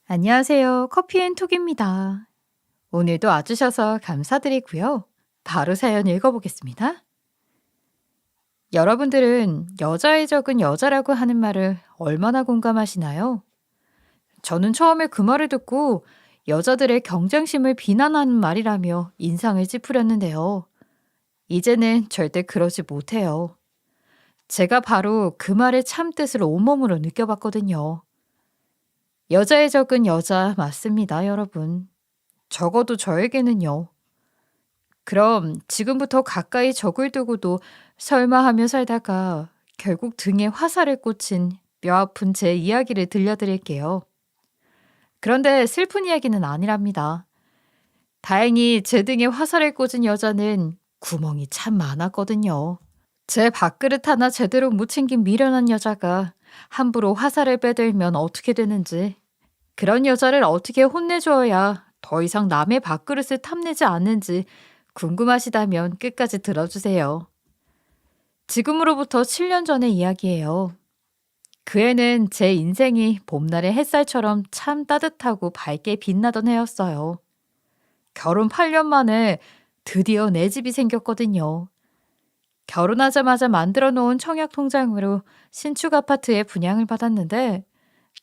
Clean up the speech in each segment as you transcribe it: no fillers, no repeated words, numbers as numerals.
안녕하세요. 커피앤톡입니다. 오늘도 와주셔서 감사드리고요. 바로 사연 읽어보겠습니다. 여러분들은 여자의 적은 여자라고 하는 말을 얼마나 공감하시나요? 저는 처음에 그 말을 듣고 여자들의 경쟁심을 비난하는 말이라며 인상을 찌푸렸는데요. 이제는 절대 그러지 못해요. 제가 바로 그 말의 참뜻을 온몸으로 느껴봤거든요. 여자의 적은 여자 맞습니다, 여러분. 적어도 저에게는요. 그럼 지금부터 가까이 적을 두고도 설마 하며 살다가 결국 등에 화살을 꽂힌 뼈아픈 제 이야기를 들려드릴게요. 그런데 슬픈 이야기는 아니랍니다. 다행히 제 등에 화살을 꽂은 여자는 구멍이 참 많았거든요. 제 밥그릇 하나 제대로 못 챙긴 미련한 여자가 함부로 화살을 빼들면 어떻게 되는지, 그런 여자를 어떻게 혼내줘야 더 이상 남의 밥그릇을 탐내지 않는지 궁금하시다면 끝까지 들어주세요. 지금으로부터 7년 전의 이야기예요. 그 해는 제 인생이 봄날의 햇살처럼 참 따뜻하고 밝게 빛나던 해였어요. 결혼 8년 만에 드디어 내 집이 생겼거든요. 결혼하자마자 만들어 놓은 청약 통장으로 신축 아파트에 분양을 받았는데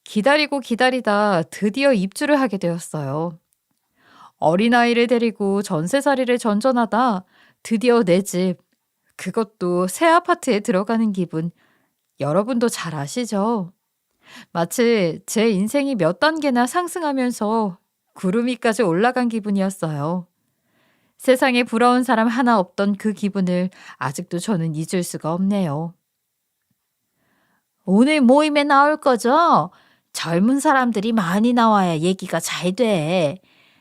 기다리고 기다리다 드디어 입주를 하게 되었어요. 어린아이를 데리고 전세살이를 전전하다 드디어 내 집, 그것도 새 아파트에 들어가는 기분, 여러분도 잘 아시죠? 마치 제 인생이 몇 단계나 상승하면서 구름 위까지 올라간 기분이었어요. 세상에 부러운 사람 하나 없던 그 기분을 아직도 저는 잊을 수가 없네요. 오늘 모임에 나올 거죠? 젊은 사람들이 많이 나와야 얘기가 잘 돼.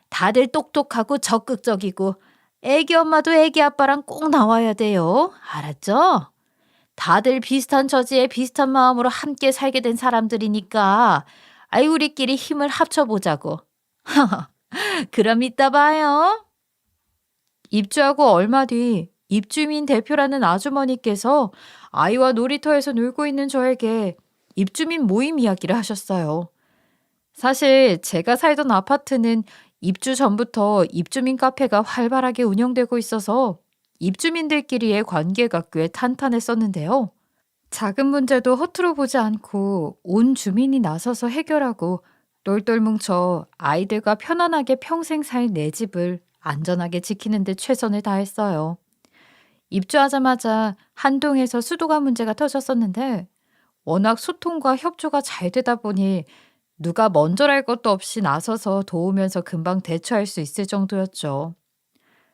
다들 똑똑하고 적극적이고 애기 엄마도 애기 아빠랑 꼭 나와야 돼요. 알았죠? 다들 비슷한 처지에 비슷한 마음으로 함께 살게 된 사람들이니까 아이 우리끼리 힘을 합쳐보자고. 그럼 이따 봐요. 입주하고 얼마 뒤 입주민 대표라는 아주머니께서 아이와 놀이터에서 놀고 있는 저에게 입주민 모임 이야기를 하셨어요. 사실 제가 살던 아파트는 입주 전부터 입주민 카페가 활발하게 운영되고 있어서 입주민들끼리의 관계가 꽤 탄탄했었는데요. 작은 문제도 허투루 보지 않고 온 주민이 나서서 해결하고 똘똘 뭉쳐 아이들과 편안하게 평생 살 내 집을 안전하게 지키는 데 최선을 다했어요. 입주하자마자 한 동에서 수도가 문제가 터졌었는데 워낙 소통과 협조가 잘 되다 보니 누가 먼저랄 것도 없이 나서서 도우면서 금방 대처할 수 있을 정도였죠.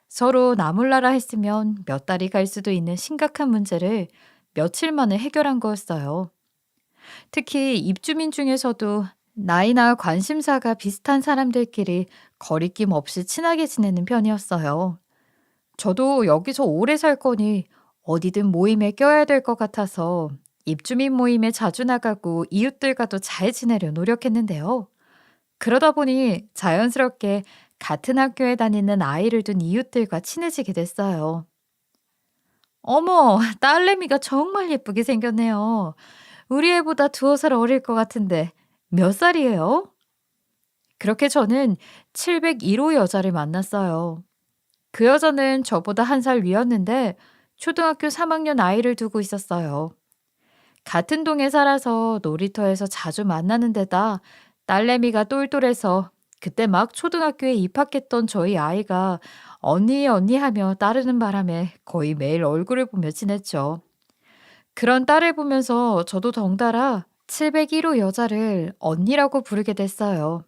서로 나몰라라 했으면 몇 달이 갈 수도 있는 심각한 문제를 며칠 만에 해결한 거였어요. 특히 입주민 중에서도 나이나 관심사가 비슷한 사람들끼리 거리낌 없이 친하게 지내는 편이었어요. 저도 여기서 오래 살 거니 어디든 모임에 껴야 될 것 같아서 입주민 모임에 자주 나가고 이웃들과도 잘 지내려 노력했는데요. 그러다 보니 자연스럽게 같은 학교에 다니는 아이를 둔 이웃들과 친해지게 됐어요. 어머, 딸내미가 정말 예쁘게 생겼네요. 우리 애보다 2살 어릴 것 같은데 몇 살이에요? 그렇게 저는 701호 여자를 만났어요. 그 여자는 저보다 1살 위였는데 초등학교 3학년 아이를 두고 있었어요. 같은 동에 살아서 놀이터에서 자주 만나는 데다 딸내미가 똘똘해서 그때 막 초등학교에 입학했던 저희 아이가 언니 언니 하며 따르는 바람에 거의 매일 얼굴을 보며 지냈죠. 그런 딸을 보면서 저도 덩달아 701호 여자를 언니라고 부르게 됐어요.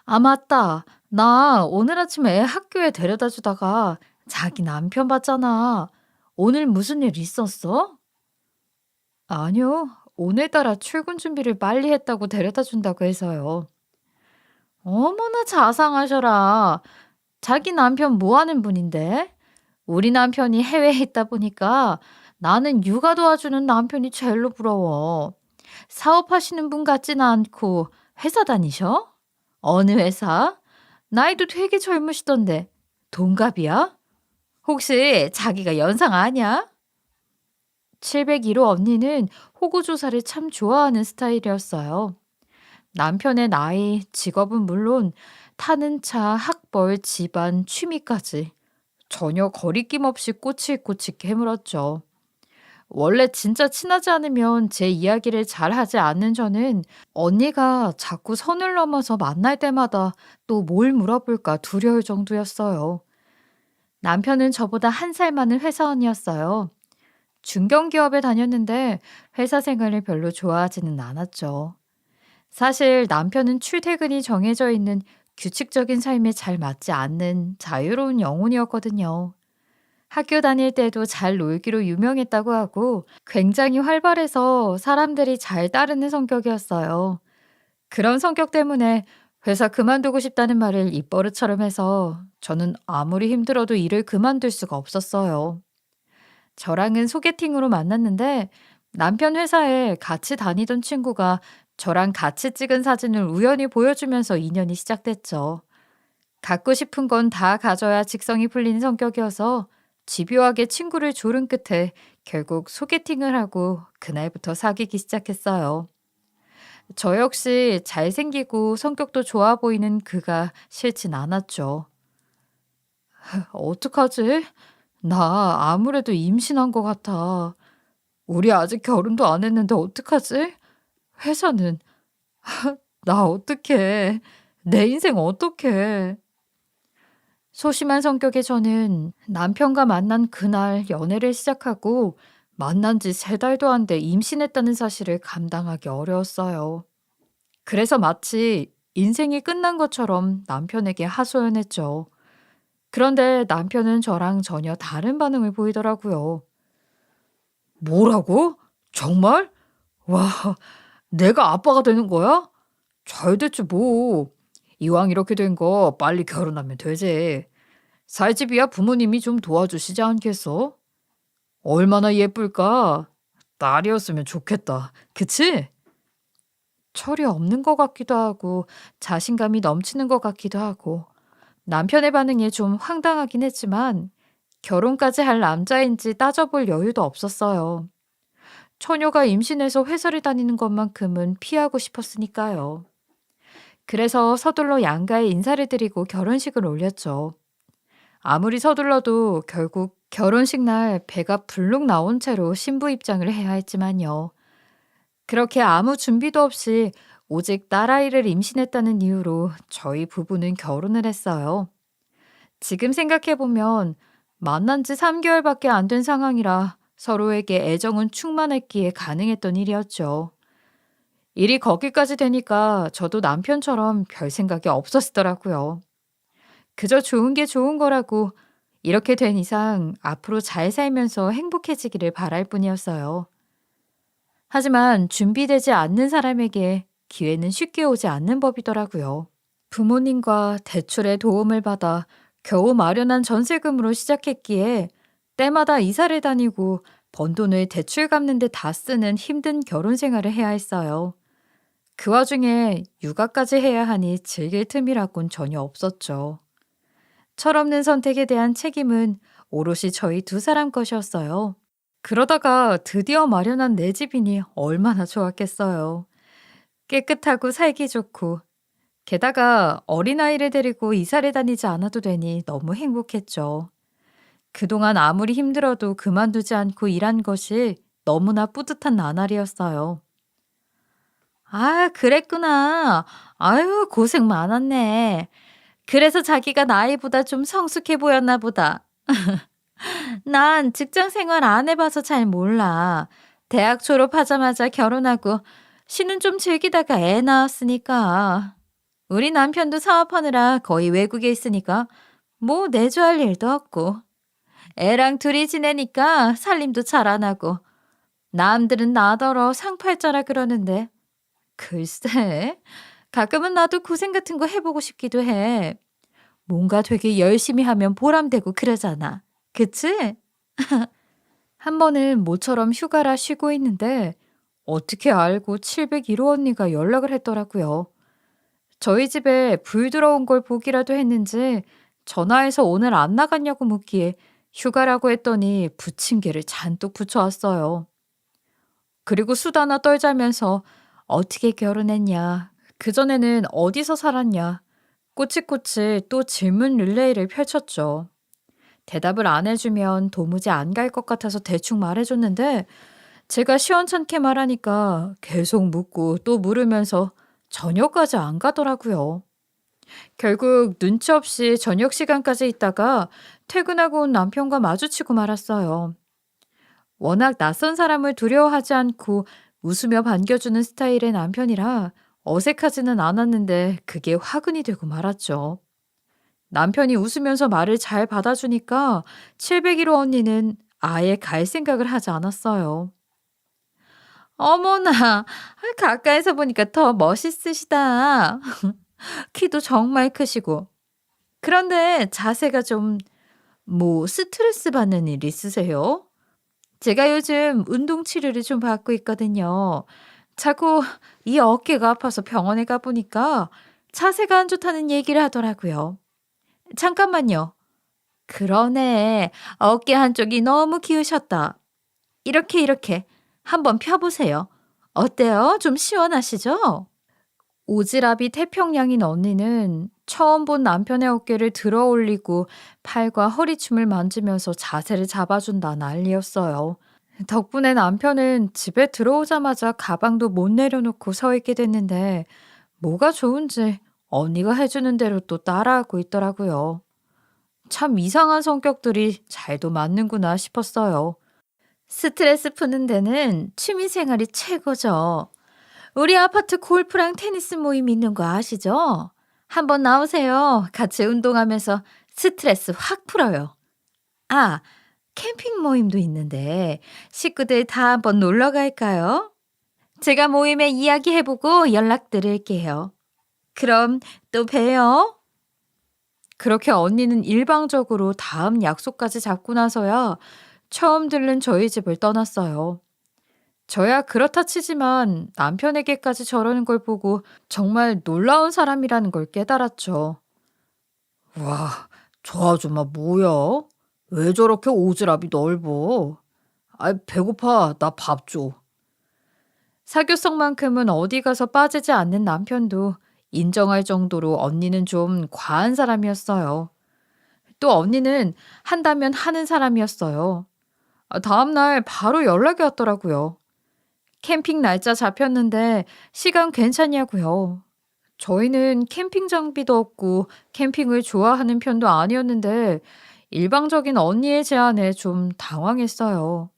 아, 맞다. 나 오늘 아침에 애 학교에 데려다 주다가 자기 남편 봤잖아. 오늘 무슨 일 있었어? 아니요. 오늘따라 출근 준비를 빨리 했다고 데려다 준다고 해서요. 어머나 자상하셔라. 자기 남편 뭐 하는 분인데? 우리 남편이 해외에 있다 보니까 나는 육아 도와주는 남편이 제일로 부러워. 사업하시는 분 같지는 않고 회사 다니셔? 어느 회사? 나이도 되게 젊으시던데. 동갑이야? 혹시 자기가 연상 아냐? 701호 언니는 호구조사를 참 좋아하는 스타일이었어요. 남편의 나이, 직업은 물론 타는 차, 학벌, 집안, 취미까지 전혀 거리낌 없이 꼬치꼬치 캐물었죠. 원래 진짜 친하지 않으면 제 이야기를 잘 하지 않는 저는 언니가 자꾸 선을 넘어서 만날 때마다 또 뭘 물어볼까 두려울 정도였어요. 남편은 저보다 한 살 많은 회사원이었어요. 중견기업에 다녔는데 회사 생활을 별로 좋아하지는 않았죠. 사실 남편은 출퇴근이 정해져 있는 규칙적인 삶에 잘 맞지 않는 자유로운 영혼이었거든요. 학교 다닐 때도 잘 놀기로 유명했다고 하고 굉장히 활발해서 사람들이 잘 따르는 성격이었어요. 그런 성격 때문에 회사 그만두고 싶다는 말을 입버릇처럼 해서 저는 아무리 힘들어도 일을 그만둘 수가 없었어요. 저랑은 소개팅으로 만났는데 남편 회사에 같이 다니던 친구가 저랑 같이 찍은 사진을 우연히 보여주면서 인연이 시작됐죠. 갖고 싶은 건 다 가져야 직성이 풀리는 성격이어서 집요하게 친구를 조른 끝에 결국 소개팅을 하고 그날부터 사귀기 시작했어요. 저 역시 잘생기고 성격도 좋아 보이는 그가 싫진 않았죠. 어떡하지? 나 아무래도 임신한 것 같아. 우리 아직 결혼도 안 했는데 어떡하지? 회사는 나 어떡해. 내 인생 어떡해. 소심한 성격의 저는 남편과 만난 그날 연애를 시작하고 만난 지 3달도 안 돼 임신했다는 사실을 감당하기 어려웠어요. 그래서 마치 인생이 끝난 것처럼 남편에게 하소연했죠. 그런데 남편은 저랑 전혀 다른 반응을 보이더라고요. 뭐라고? 정말? 와, 내가 아빠가 되는 거야? 잘 됐지 뭐. 이왕 이렇게 된 거 빨리 결혼하면 되지. 살 집이야 부모님이 좀 도와주시지 않겠어? 얼마나 예쁠까? 딸이었으면 좋겠다. 그치? 철이 없는 것 같기도 하고 자신감이 넘치는 것 같기도 하고 남편의 반응이 좀 황당하긴 했지만 결혼까지 할 남자인지 따져볼 여유도 없었어요. 처녀가 임신해서 회사를 다니는 것만큼은 피하고 싶었으니까요. 그래서 서둘러 양가에 인사를 드리고 결혼식을 올렸죠. 아무리 서둘러도 결국 결혼식 날 배가 불룩 나온 채로 신부 입장을 해야 했지만요. 그렇게 아무 준비도 없이 오직 딸아이를 임신했다는 이유로 저희 부부는 결혼을 했어요. 지금 생각해보면 만난 지 3개월밖에 안 된 상황이라 서로에게 애정은 충만했기에 가능했던 일이었죠. 일이 거기까지 되니까 저도 남편처럼 별 생각이 없었더라고요. 그저 좋은 게 좋은 거라고 이렇게 된 이상 앞으로 잘 살면서 행복해지기를 바랄 뿐이었어요. 하지만 준비되지 않는 사람에게 기회는 쉽게 오지 않는 법이더라고요. 부모님과 대출의 도움을 받아 겨우 마련한 전세금으로 시작했기에 때마다 이사를 다니고 번 돈을 대출 갚는 데 다 쓰는 힘든 결혼 생활을 해야 했어요. 그 와중에 육아까지 해야 하니 즐길 틈이라곤 전혀 없었죠. 철없는 선택에 대한 책임은 오롯이 저희 두 사람 것이었어요. 그러다가 드디어 마련한 내 집이니 얼마나 좋았겠어요. 깨끗하고 살기 좋고, 게다가 어린아이를 데리고 이사를 다니지 않아도 되니 너무 행복했죠. 그동안 아무리 힘들어도 그만두지 않고 일한 것이 너무나 뿌듯한 나날이었어요. 아, 그랬구나. 아유, 고생 많았네. 그래서 자기가 나이보다 좀 성숙해 보였나 보다. 난 직장 생활 안 해봐서 잘 몰라. 대학 졸업하자마자 결혼하고 신혼 좀 즐기다가 애 낳았으니까. 우리 남편도 사업하느라 거의 외국에 있으니까 뭐 내조할 일도 없고. 애랑 둘이 지내니까 살림도 잘 안 하고. 남들은 나더러 상팔자라 그러는데. 글쎄, 가끔은 나도 고생 같은 거 해보고 싶기도 해. 뭔가 되게 열심히 하면 보람되고 그러잖아. 그치? 한 번은 모처럼 휴가라 쉬고 있는데 어떻게 알고 701호 언니가 연락을 했더라고요. 저희 집에 불 들어온 걸 보기라도 했는지 전화해서 오늘 안 나갔냐고 묻기에 휴가라고 했더니 부침개를 잔뜩 붙여왔어요. 그리고 수다나 떨자면서 어떻게 결혼했냐, 그전에는 어디서 살았냐, 꼬치꼬치 또 질문 릴레이를 펼쳤죠. 대답을 안 해주면 도무지 안 갈 것 같아서 대충 말해줬는데 제가 시원찮게 말하니까 계속 묻고 또 물으면서 저녁까지 안 가더라고요. 결국 눈치 없이 저녁 시간까지 있다가 퇴근하고 온 남편과 마주치고 말았어요. 워낙 낯선 사람을 두려워하지 않고 웃으며 반겨주는 스타일의 남편이라 어색하지는 않았는데 그게 화근이 되고 말았죠. 남편이 웃으면서 말을 잘 받아주니까 701호 언니는 아예 갈 생각을 하지 않았어요. 어머나, 가까이서 보니까 더 멋있으시다. 키도 정말 크시고. 그런데 자세가 좀, 스트레스 받는 일 있으세요? 제가 요즘 운동 치료를 좀 받고 있거든요. 자꾸 이 어깨가 아파서 병원에 가보니까 자세가 안 좋다는 얘기를 하더라고요. 잠깐만요. 그러네. 어깨 한쪽이 너무 기우셨다. 이렇게 한번 펴보세요. 어때요? 좀 시원하시죠? 오지랖이 태평양인 언니는 처음 본 남편의 어깨를 들어 올리고 팔과 허리춤을 만지면서 자세를 잡아준다 난리였어요. 덕분에 남편은 집에 들어오자마자 가방도 못 내려놓고 서 있게 됐는데 뭐가 좋은지 언니가 해주는 대로 또 따라하고 있더라고요. 참 이상한 성격들이 잘도 맞는구나 싶었어요. 스트레스 푸는 데는 취미 생활이 최고죠. 우리 아파트 골프랑 테니스 모임 있는 거 아시죠? 한번 나오세요. 같이 운동하면서 스트레스 확 풀어요. 아, 캠핑 모임도 있는데 식구들 다 한번 놀러 갈까요? 제가 모임에 이야기해보고 연락드릴게요. 그럼 또 봬요. 그렇게 언니는 일방적으로 다음 약속까지 잡고 나서야 처음 들른 저희 집을 떠났어요. 저야 그렇다 치지만 남편에게까지 저러는 걸 보고 정말 놀라운 사람이라는 걸 깨달았죠. 와, 저 아줌마 뭐야? 왜 저렇게 오지랖이 넓어? 아, 배고파. 나 밥 줘. 사교성만큼은 어디 가서 빠지지 않는 남편도 인정할 정도로 언니는 좀 과한 사람이었어요. 또 언니는 한다면 하는 사람이었어요. 다음날 바로 연락이 왔더라고요. 캠핑 날짜 잡혔는데 시간 괜찮냐고요. 저희는 캠핑 장비도 없고 캠핑을 좋아하는 편도 아니었는데 일방적인 언니의 제안에 좀 당황했어요.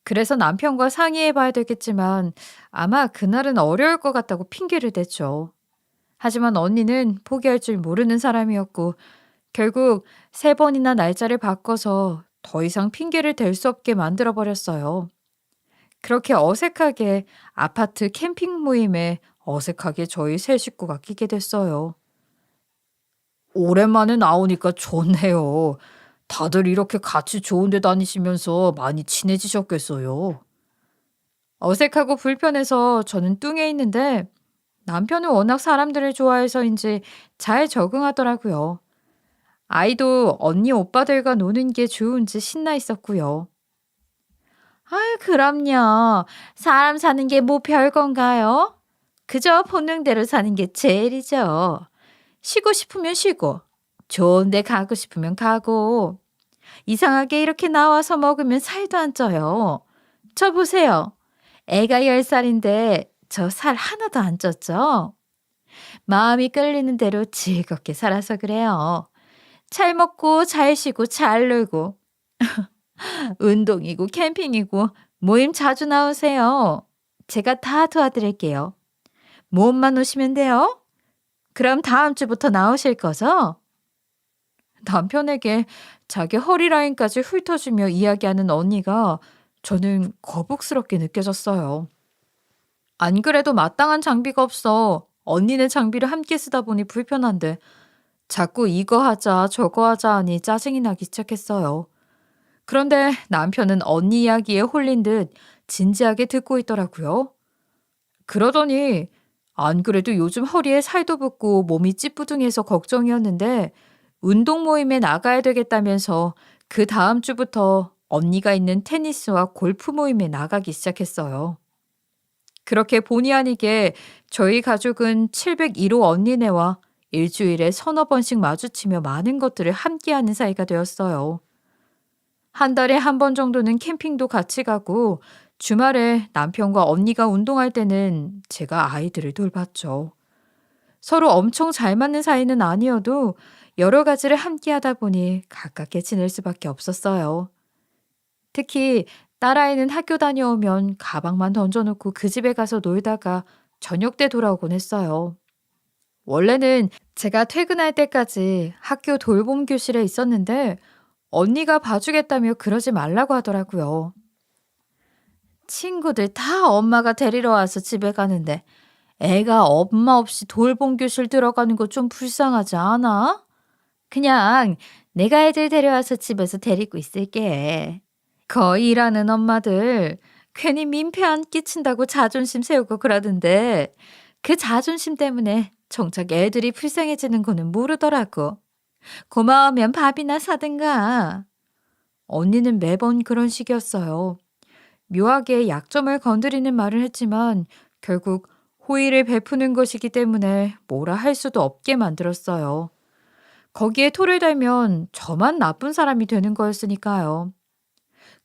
그래서 남편과 상의해 봐야 되겠지만 아마 그날은 어려울 것 같다고 핑계를 댔죠. 하지만 언니는 포기할 줄 모르는 사람이었고 결국 3번이나 날짜를 바꿔서 더 이상 핑계를 댈 수 없게 만들어 버렸어요. 그렇게 어색하게 아파트 캠핑 모임에 어색하게 저희 세 식구가 끼게 됐어요. 오랜만에 나오니까 좋네요. 다들 이렇게 같이 좋은 데 다니시면서 많이 친해지셨겠어요. 어색하고 불편해서 저는 뚱해 있는데 남편은 워낙 사람들을 좋아해서인지 잘 적응하더라고요. 아이도 언니 오빠들과 노는 게 좋은지 신나 있었고요. 아유, 그럼요. 사람 사는 게 뭐 별건가요? 그저 본능대로 사는 게 제일이죠. 쉬고 싶으면 쉬고, 좋은 데 가고 싶으면 가고, 이상하게 이렇게 나와서 먹으면 살도 안 쪄요. 저 보세요. 애가 10살인데 저 살 하나도 안 쪘죠? 마음이 끌리는 대로 즐겁게 살아서 그래요. 잘 먹고 잘 쉬고 잘 놀고 운동이고 캠핑이고 모임 자주 나오세요. 제가 다 도와드릴게요. 모험만 오시면 돼요. 그럼 다음 주부터 나오실 거죠? 남편에게 자기 허리 라인까지 훑어주며 이야기하는 언니가 저는 거북스럽게 느껴졌어요. 안 그래도 마땅한 장비가 없어 언니네 장비를 함께 쓰다 보니 불편한데 자꾸 이거 하자 저거 하자 하니 짜증이 나기 시작했어요. 그런데 남편은 언니 이야기에 홀린 듯 진지하게 듣고 있더라고요. 그러더니 안 그래도 요즘 허리에 살도 붙고 몸이 찌뿌둥해서 걱정이었는데 운동 모임에 나가야 되겠다면서 그 다음 주부터 언니가 있는 테니스와 골프 모임에 나가기 시작했어요. 그렇게 본의 아니게 저희 가족은 701호 언니네와 일주일에 서너 번씩 마주치며 많은 것들을 함께하는 사이가 되었어요. 한 달에 한 번 정도는 캠핑도 같이 가고 주말에 남편과 언니가 운동할 때는 제가 아이들을 돌봤죠. 서로 엄청 잘 맞는 사이는 아니어도 여러 가지를 함께하다 보니 가깝게 지낼 수밖에 없었어요. 특히 딸아이는 학교 다녀오면 가방만 던져놓고 그 집에 가서 놀다가 저녁 때 돌아오곤 했어요. 원래는 제가 퇴근할 때까지 학교 돌봄 교실에 있었는데 언니가 봐주겠다며 그러지 말라고 하더라고요. 친구들 다 엄마가 데리러 와서 집에 가는데 애가 엄마 없이 돌봄 교실 들어가는 거 좀 불쌍하지 않아? 그냥 내가 애들 데려와서 집에서 데리고 있을게. 거의 일하는 엄마들 괜히 민폐 안 끼친다고 자존심 세우고 그러던데 그 자존심 때문에 정작 애들이 불쌍해지는 거는 모르더라고. 고마우면 밥이나 사든가. 언니는 매번 그런 식이었어요. 묘하게 약점을 건드리는 말을 했지만 결국 호의를 베푸는 것이기 때문에 뭐라 할 수도 없게 만들었어요. 거기에 토를 달면 저만 나쁜 사람이 되는 거였으니까요.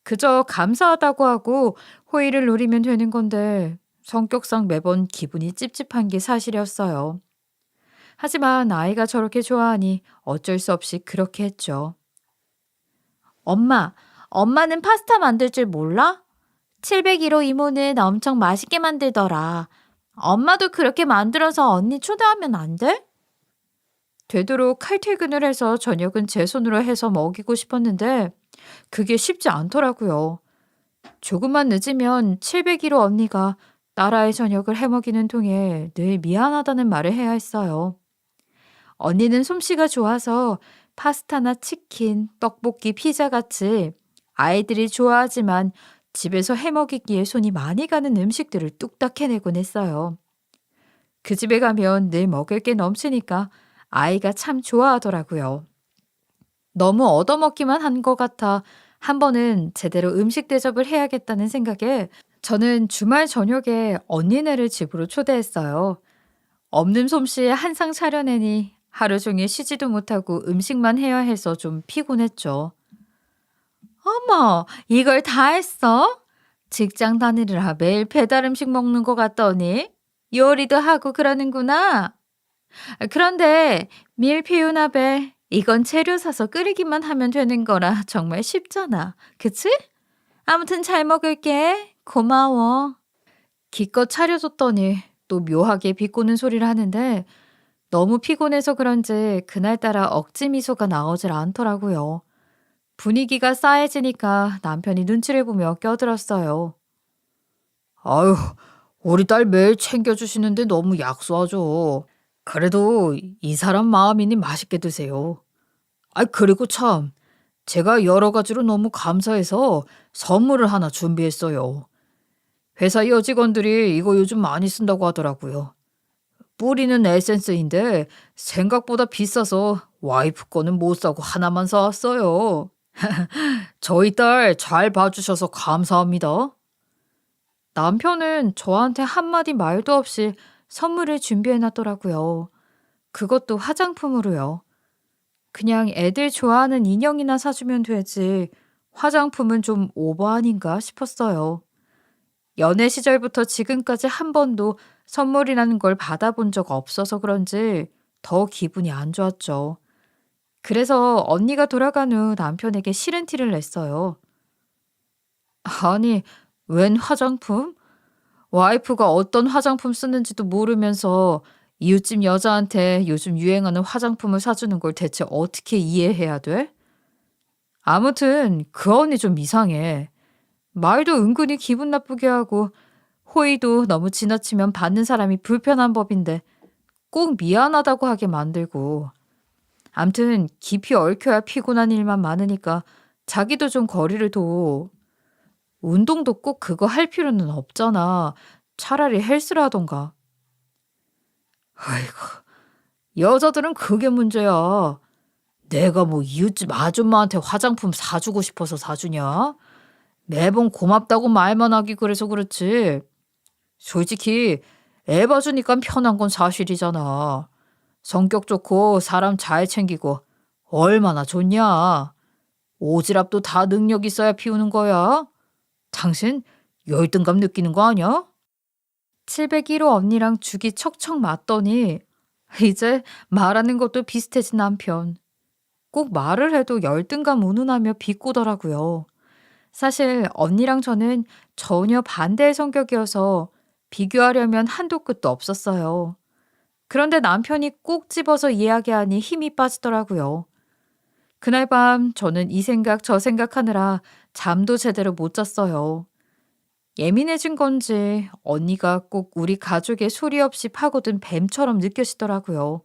그저 감사하다고 하고 호의를 누리면 되는 건데 성격상 매번 기분이 찝찝한 게 사실이었어요. 하지만 아이가 저렇게 좋아하니 어쩔 수 없이 그렇게 했죠. 엄마, 엄마는 파스타 만들 줄 몰라? 701호 이모는 엄청 맛있게 만들더라. 엄마도 그렇게 만들어서 언니 초대하면 안 돼? 되도록 칼퇴근을 해서 저녁은 제 손으로 해서 먹이고 싶었는데 그게 쉽지 않더라고요. 조금만 늦으면 701호 언니가 딸아이 저녁을 해먹이는 통에 늘 미안하다는 말을 해야 했어요. 언니는 솜씨가 좋아서 파스타나 치킨, 떡볶이, 피자 같이 아이들이 좋아하지만 집에서 해먹이기에 손이 많이 가는 음식들을 뚝딱 해내곤 했어요. 그 집에 가면 늘 먹을 게 넘치니까 아이가 참 좋아하더라고요. 너무 얻어먹기만 한 것 같아 한 번은 제대로 음식 대접을 해야겠다는 생각에 저는 주말 저녁에 언니네를 집으로 초대했어요. 없는 솜씨에 한 상 차려내니 하루 종일 쉬지도 못하고 음식만 해야 해서 좀 피곤했죠. 어머, 이걸 다 했어? 직장 다니느라 매일 배달 음식 먹는 것 같더니 요리도 하고 그러는구나. 그런데 밀푀유나베 이건 재료 사서 끓이기만 하면 되는 거라 정말 쉽잖아. 그치? 아무튼 잘 먹을게. 고마워. 기껏 차려줬더니 또 묘하게 비꼬는 소리를 하는데 너무 피곤해서 그런지 그날따라 억지 미소가 나오질 않더라고요. 분위기가 싸해지니까 남편이 눈치를 보며 껴들었어요. 아유, 우리 딸 매일 챙겨주시는데 너무 약소하죠. 그래도 이 사람 마음이니 맛있게 드세요. 아, 그리고 참, 제가 여러 가지로 너무 감사해서 선물을 하나 준비했어요. 회사 여직원들이 이거 요즘 많이 쓴다고 하더라고요. 뿌리는 에센스인데 생각보다 비싸서 와이프 거는 못 사고 하나만 사왔어요. 저희 딸 잘 봐주셔서 감사합니다. 남편은 저한테 한마디 말도 없이 선물을 준비해놨더라고요. 그것도 화장품으로요. 그냥 애들 좋아하는 인형이나 사주면 되지. 화장품은 좀 오버 아닌가 싶었어요. 연애 시절부터 지금까지 한 번도 선물이라는 걸 받아본 적 없어서 그런지 더 기분이 안 좋았죠. 그래서 언니가 돌아간 후 남편에게 싫은 티를 냈어요. 아니, 웬 화장품? 와이프가 어떤 화장품 쓰는지도 모르면서 이웃집 여자한테 요즘 유행하는 화장품을 사주는 걸 대체 어떻게 이해해야 돼? 아무튼 그 언니 좀 이상해. 말도 은근히 기분 나쁘게 하고 호의도 너무 지나치면 받는 사람이 불편한 법인데 꼭 미안하다고 하게 만들고. 암튼 깊이 얽혀야 피곤한 일만 많으니까 자기도 좀 거리를 둬. 운동도 꼭 그거 할 필요는 없잖아. 차라리 헬스를 하던가. 아이고, 여자들은 그게 문제야. 내가 뭐 이웃집 아줌마한테 화장품 사주고 싶어서 사주냐? 매번 고맙다고 말만 하기 그래서 그렇지. 솔직히 애 봐주니까 편한 건 사실이잖아. 성격 좋고 사람 잘 챙기고 얼마나 좋냐. 오지랖도 다 능력 있어야 피우는 거야. 당신 열등감 느끼는 거 아니야? 701호 언니랑 죽이 척척 맞더니 이제 말하는 것도 비슷해진 남편. 꼭 말을 해도 열등감 운운하며 비꼬더라고요. 사실 언니랑 저는 전혀 반대의 성격이어서 비교하려면 한도 끝도 없었어요. 그런데 남편이 꼭 집어서 이야기하니 힘이 빠지더라고요. 그날 밤 저는 이 생각 저 생각하느라 잠도 제대로 못 잤어요. 예민해진 건지 언니가 꼭 우리 가족의 소리 없이 파고든 뱀처럼 느껴지더라고요.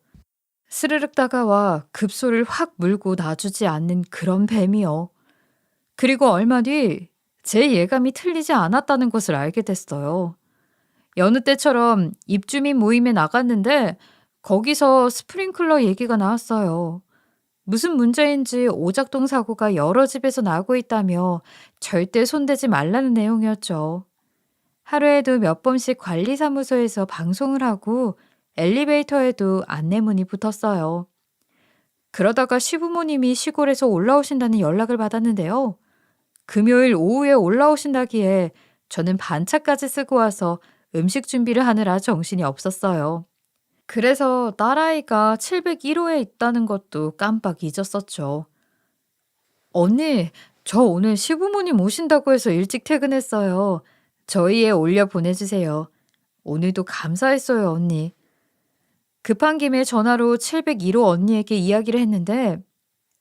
스르륵 다가와 급소를 확 물고 놔주지 않는 그런 뱀이요. 그리고 얼마 뒤 제 예감이 틀리지 않았다는 것을 알게 됐어요. 여느 때처럼 입주민 모임에 나갔는데 거기서 스프링클러 얘기가 나왔어요. 무슨 문제인지 오작동 사고가 여러 집에서 나고 있다며 절대 손대지 말라는 내용이었죠. 하루에도 몇 번씩 관리사무소에서 방송을 하고 엘리베이터에도 안내문이 붙었어요. 그러다가 시부모님이 시골에서 올라오신다는 연락을 받았는데요. 금요일 오후에 올라오신다기에 저는 반차까지 쓰고 와서 음식 준비를 하느라 정신이 없었어요. 그래서 딸아이가 701호에 있다는 것도 깜빡 잊었었죠. 언니, 저 오늘 시부모님 오신다고 해서 일찍 퇴근했어요. 저희에 올려 보내주세요. 오늘도 감사했어요, 언니. 급한 김에 전화로 701호 언니에게 이야기를 했는데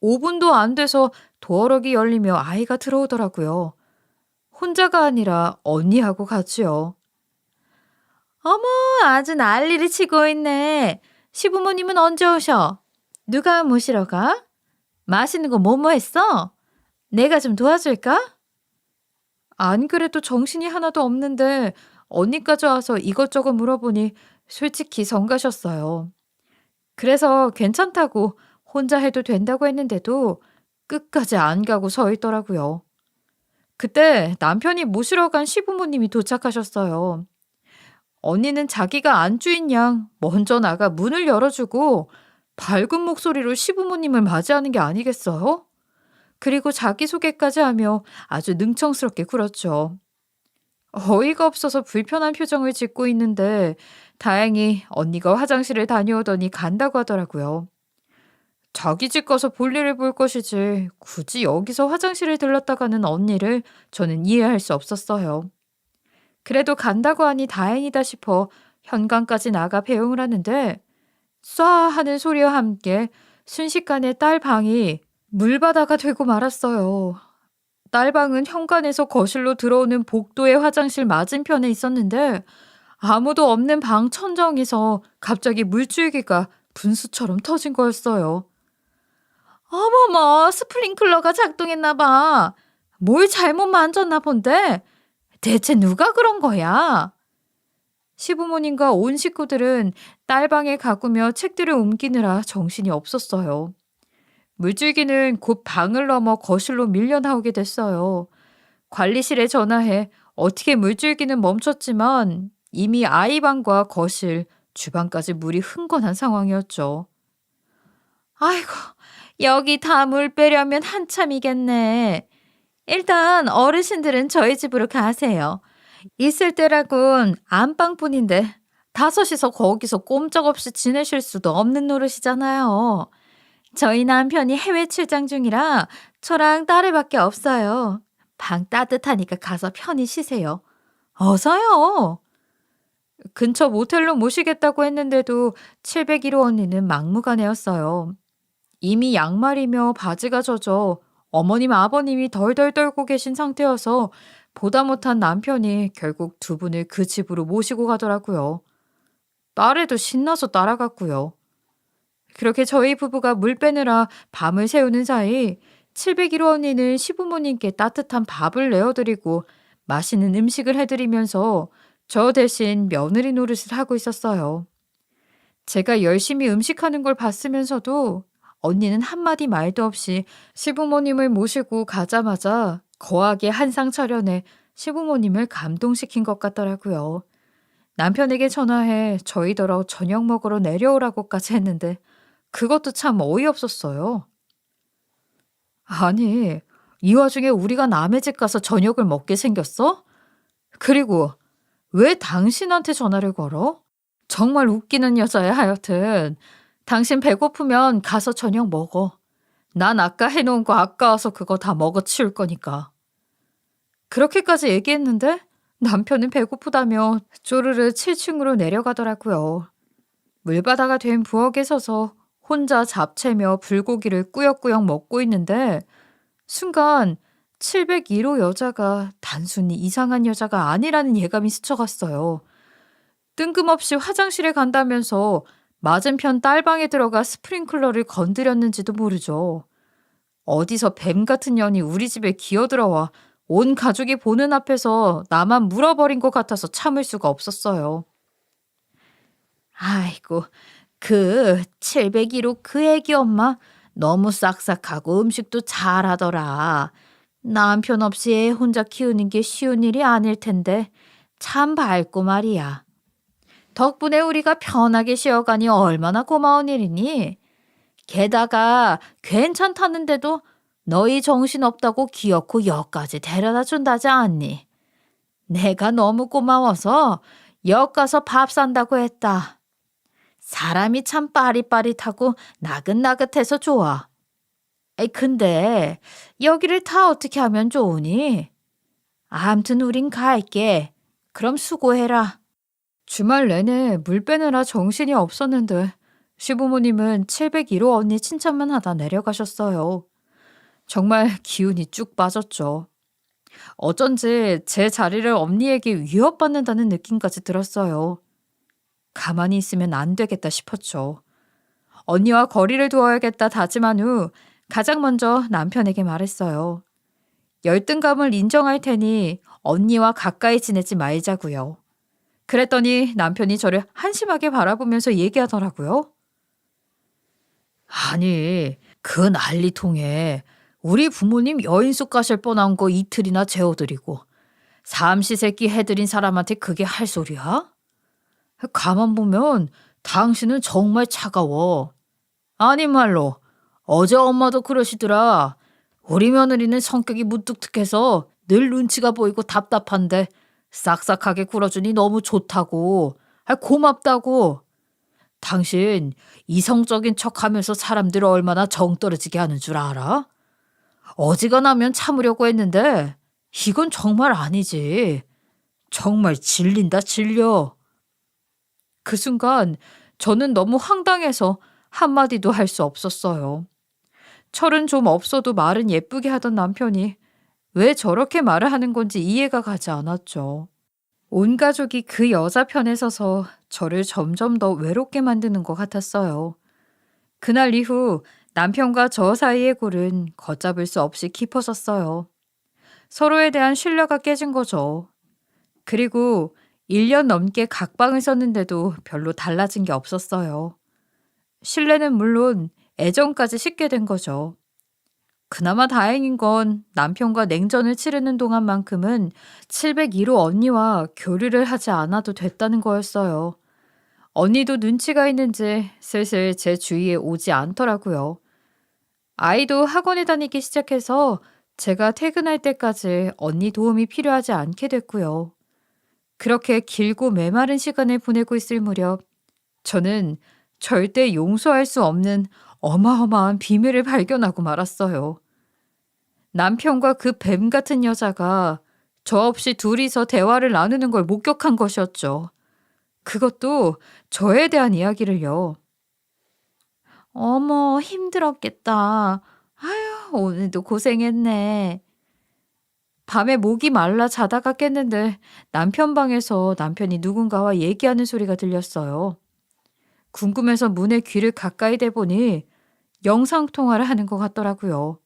5분도 안 돼서 도어락이 열리며 아이가 들어오더라고요. 혼자가 아니라 언니하고 같이요. 어머, 아주 난리를 치고 있네. 시부모님은 언제 오셔? 누가 모시러 가? 맛있는 거 뭐뭐 했어? 내가 좀 도와줄까? 안 그래도 정신이 하나도 없는데 언니까지 와서 이것저것 물어보니 솔직히 성가셨어요. 그래서 괜찮다고 혼자 해도 된다고 했는데도 끝까지 안 가고 서 있더라고요. 그때 남편이 모시러 간 시부모님이 도착하셨어요. 언니는 자기가 안주인 양 먼저 나가 문을 열어주고 밝은 목소리로 시부모님을 맞이하는 게 아니겠어요? 그리고 자기소개까지 하며 아주 능청스럽게 굴었죠. 어이가 없어서 불편한 표정을 짓고 있는데 다행히 언니가 화장실을 다녀오더니 간다고 하더라고요. 자기 집 가서 볼일을 볼 것이지 굳이 여기서 화장실을 들렀다가는 언니를 저는 이해할 수 없었어요. 그래도 간다고 하니 다행이다 싶어 현관까지 나가 배웅을 하는데 쏴 하는 소리와 함께 순식간에 딸 방이 물바다가 되고 말았어요. 딸 방은 현관에서 거실로 들어오는 복도의 화장실 맞은편에 있었는데 아무도 없는 방 천정에서 갑자기 물줄기가 분수처럼 터진 거였어요. 어머머, 스프링클러가 작동했나 봐. 뭘 잘못 만졌나 본데? 대체 누가 그런 거야? 시부모님과 온 식구들은 딸방에 가꾸며 책들을 옮기느라 정신이 없었어요. 물줄기는 곧 방을 넘어 거실로 밀려 나오게 됐어요. 관리실에 전화해 어떻게 물줄기는 멈췄지만 이미 아이 방과 거실, 주방까지 물이 흥건한 상황이었죠. 아이고, 여기 다 물 빼려면 한참이겠네. 일단 어르신들은 저희 집으로 가세요. 있을 때라곤 안방뿐인데 5이서 거기서 꼼짝없이 지내실 수도 없는 노릇이잖아요. 저희 남편이 해외 출장 중이라 저랑 딸애밖에 없어요. 방 따뜻하니까 가서 편히 쉬세요. 어서요. 근처 모텔로 모시겠다고 했는데도 701호 언니는 막무가내였어요. 이미 양말이며 바지가 젖어 어머님 아버님이 덜덜 떨고 계신 상태여서 보다 못한 남편이 결국 두 분을 그 집으로 모시고 가더라고요. 딸애도 신나서 따라갔고요. 그렇게 저희 부부가 물 빼느라 밤을 새우는 사이 701호 언니는 시부모님께 따뜻한 밥을 내어드리고 맛있는 음식을 해드리면서 저 대신 며느리 노릇을 하고 있었어요. 제가 열심히 음식하는 걸 봤으면서도 언니는 한마디 말도 없이 시부모님을 모시고 가자마자 거하게 한상 차려내 시부모님을 감동시킨 것 같더라고요. 남편에게 전화해 저희더러 저녁 먹으러 내려오라고까지 했는데 그것도 참 어이없었어요. 아니, 이 와중에 우리가 남의 집 가서 저녁을 먹게 생겼어? 그리고 왜 당신한테 전화를 걸어? 정말 웃기는 여자야, 하여튼. 당신 배고프면 가서 저녁 먹어. 난 아까 해놓은 거 아까워서 그거 다 먹어치울 거니까. 그렇게까지 얘기했는데 남편은 배고프다며 쪼르르 7층으로 내려가더라고요. 물바다가 된 부엌에 서서 혼자 잡채며 불고기를 꾸역꾸역 먹고 있는데 순간 701호 여자가 단순히 이상한 여자가 아니라는 예감이 스쳐갔어요. 뜬금없이 화장실에 간다면서 맞은편 딸방에 들어가 스프링클러를 건드렸는지도 모르죠. 어디서 뱀 같은 년이 우리 집에 기어들어와 온 가족이 보는 앞에서 나만 물어버린 것 같아서 참을 수가 없었어요. 아이고, 그 701호 그 애기 엄마 너무 싹싹하고 음식도 잘하더라. 남편 없이 애 혼자 키우는 게 쉬운 일이 아닐 텐데 참 밝고 말이야. 덕분에 우리가 편하게 쉬어가니 얼마나 고마운 일이니? 게다가 괜찮다는데도 너희 정신없다고 기어코 역까지 데려다 준다지 않니? 내가 너무 고마워서 역 가서 밥 산다고 했다. 사람이 참 빠릿빠릿하고 나긋나긋해서 좋아. 에이, 근데 여기를 다 어떻게 하면 좋으니? 암튼 우린 갈게. 그럼 수고해라. 주말 내내 물 빼느라 정신이 없었는데 시부모님은 701호 언니 칭찬만 하다 내려가셨어요. 정말 기운이 쭉 빠졌죠. 어쩐지 제 자리를 언니에게 위협받는다는 느낌까지 들었어요. 가만히 있으면 안 되겠다 싶었죠. 언니와 거리를 두어야겠다 다짐한 후 가장 먼저 남편에게 말했어요. 열등감을 인정할 테니 언니와 가까이 지내지 말자고요. 그랬더니 남편이 저를 한심하게 바라보면서 얘기하더라고요. 아니, 그 난리통에 우리 부모님 여인숙 가실 뻔한 거 이틀이나 재워드리고 삼시세끼 해드린 사람한테 그게 할 소리야? 가만 보면 당신은 정말 차가워. 아니 말로 어제 엄마도 그러시더라. 우리 며느리는 성격이 무뚝뚝해서 늘 눈치가 보이고 답답한데 싹싹하게 굴어주니 너무 좋다고. 고맙다고. 당신 이성적인 척하면서 사람들 얼마나 정 떨어지게 하는 줄 알아? 어지간하면 참으려고 했는데 이건 정말 아니지. 정말 질린다 질려. 그 순간 저는 너무 황당해서 한마디도 할 수 없었어요. 철은 좀 없어도 말은 예쁘게 하던 남편이 왜 저렇게 말을 하는 건지 이해가 가지 않았죠. 온 가족이 그 여자 편에 서서 저를 점점 더 외롭게 만드는 것 같았어요. 그날 이후 남편과 저 사이의 골은 걷잡을 수 없이 깊어졌어요. 서로에 대한 신뢰가 깨진 거죠. 그리고 1년 넘게 각방을 썼는데도 별로 달라진 게 없었어요. 신뢰는 물론 애정까지 식게 된 거죠. 그나마 다행인 건 남편과 냉전을 치르는 동안만큼은 701호 언니와 교류를 하지 않아도 됐다는 거였어요. 언니도 눈치가 있는지 슬슬 제 주위에 오지 않더라고요. 아이도 학원에 다니기 시작해서 제가 퇴근할 때까지 언니 도움이 필요하지 않게 됐고요. 그렇게 길고 메마른 시간을 보내고 있을 무렵 저는 절대 용서할 수 없는 어마어마한 비밀을 발견하고 말았어요. 남편과 그 뱀 같은 여자가 저 없이 둘이서 대화를 나누는 걸 목격한 것이었죠. 그것도 저에 대한 이야기를요. 어머, 힘들었겠다. 아휴, 오늘도 고생했네. 밤에 목이 말라 자다가 깼는데 남편 방에서 남편이 누군가와 얘기하는 소리가 들렸어요. 궁금해서 문에 귀를 가까이 대보니 영상통화를 하는 것 같더라고요.